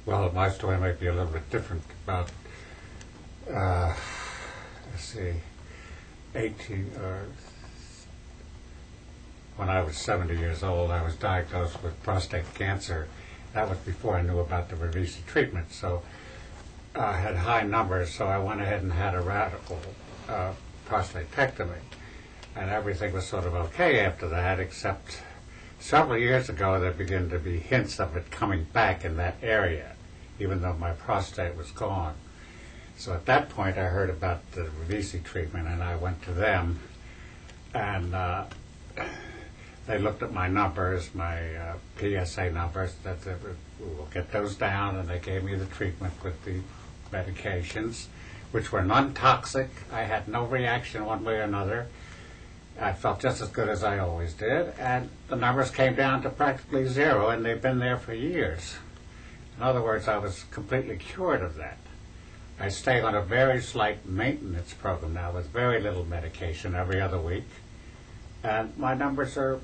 Well, my story might be a little bit different. About, let's see, 18, when I was 70 years old, I was diagnosed with prostate cancer. That was before I knew about the Revisi treatment. So I had high numbers, so I went ahead and had a radical prostatectomy. And everything was sort of okay after that, except several years ago there began to be hints of it coming back in that area, even though my prostate was gone. So at that point I heard about the Revisi treatment, and I went to them, and they looked at my numbers, my PSA numbers, that they will get those down, and they gave me the treatment with the medications, which were non-toxic. I had no reaction one way or another. I felt just as good as I always did, and the numbers came down to practically zero, and they've been there for years. In other words, I was completely cured of that. I stay on a very slight maintenance program now with very little medication every other week, and my numbers are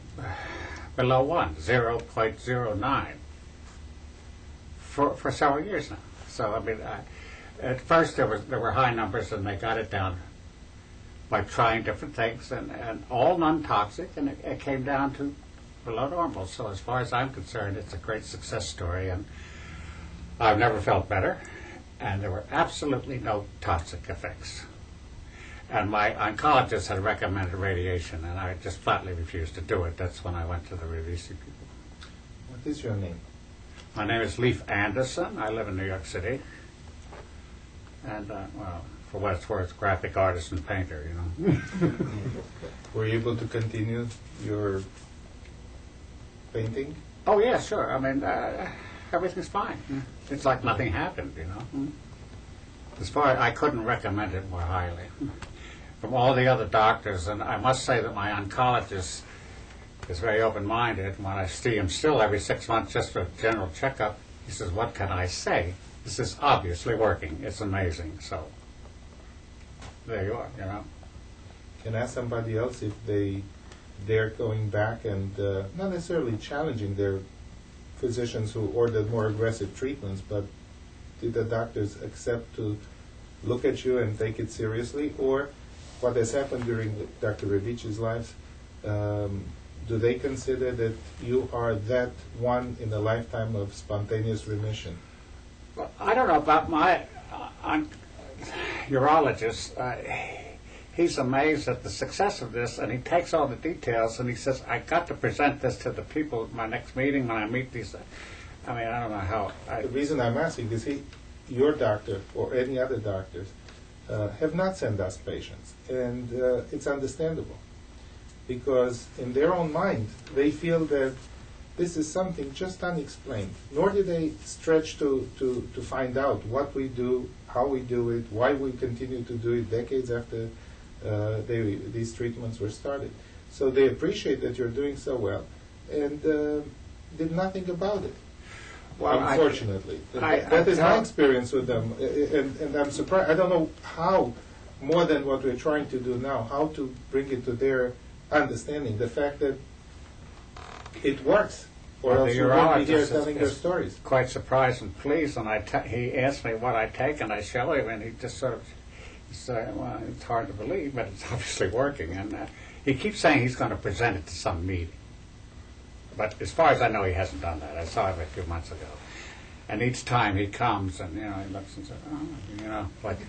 below 1, 0.09, for several years now. So, I mean, at first there were high numbers, and they got it down by trying different things, and all non-toxic, and it came down to below normal. So as far as I'm concerned, it's a great success story, and I've never felt better, and there were absolutely no toxic effects. And my oncologist had recommended radiation, and I just flatly refused to do it. That's when I went to the Revisi people. What is your name? My name is Leif Anderson. I live in New York City. And, well, for what it's worth, graphic artist and painter, you know. Were you able to continue your painting? Oh, yeah, sure. I mean, everything's fine. It's like nothing happened, you know. As far as I couldn't recommend it more highly. From all the other doctors, and I must say that my oncologist is very open-minded. When I see him still every 6 months just for a general checkup, he says, "What can I say? This is obviously working. It's amazing." So there you are, you know. Can ask somebody else if they're going back and not necessarily challenging their physicians who ordered more aggressive treatments, but did the doctors accept to look at you and take it seriously? Or what has happened during Dr. Revici's life, do they consider that you are that one in a lifetime of spontaneous remission? Well, I don't know about my urologist. He's amazed at the success of this, and he takes all the details, and he says, "I got to present this to the people at my next meeting when I meet these." I mean, I don't know how. The reason I'm asking is your doctor or any other doctors have not sent us patients, and it's understandable, because in their own mind they feel that this is something just unexplained, nor do they stretch to find out what we do, how we do it, why we continue to do it decades after these treatments were started. So they appreciate that you're doing so well, and did nothing about it. Well, unfortunately, that is my experience with them, and I'm surprised. I don't know how, more than what we're trying to do now, how to bring it to their understanding. The fact that it works, or else you won't be here telling their stories. Quite surprised and pleased, and he asked me what I take, and I show him, and he just sort of said, "Well, it's hard to believe, but it's obviously working." And he keeps saying he's going to present it to some meeting. But as far as I know, he hasn't done that. I saw him a few months ago. And each time he comes, and, you know, he looks and says, "Oh, you know, like..."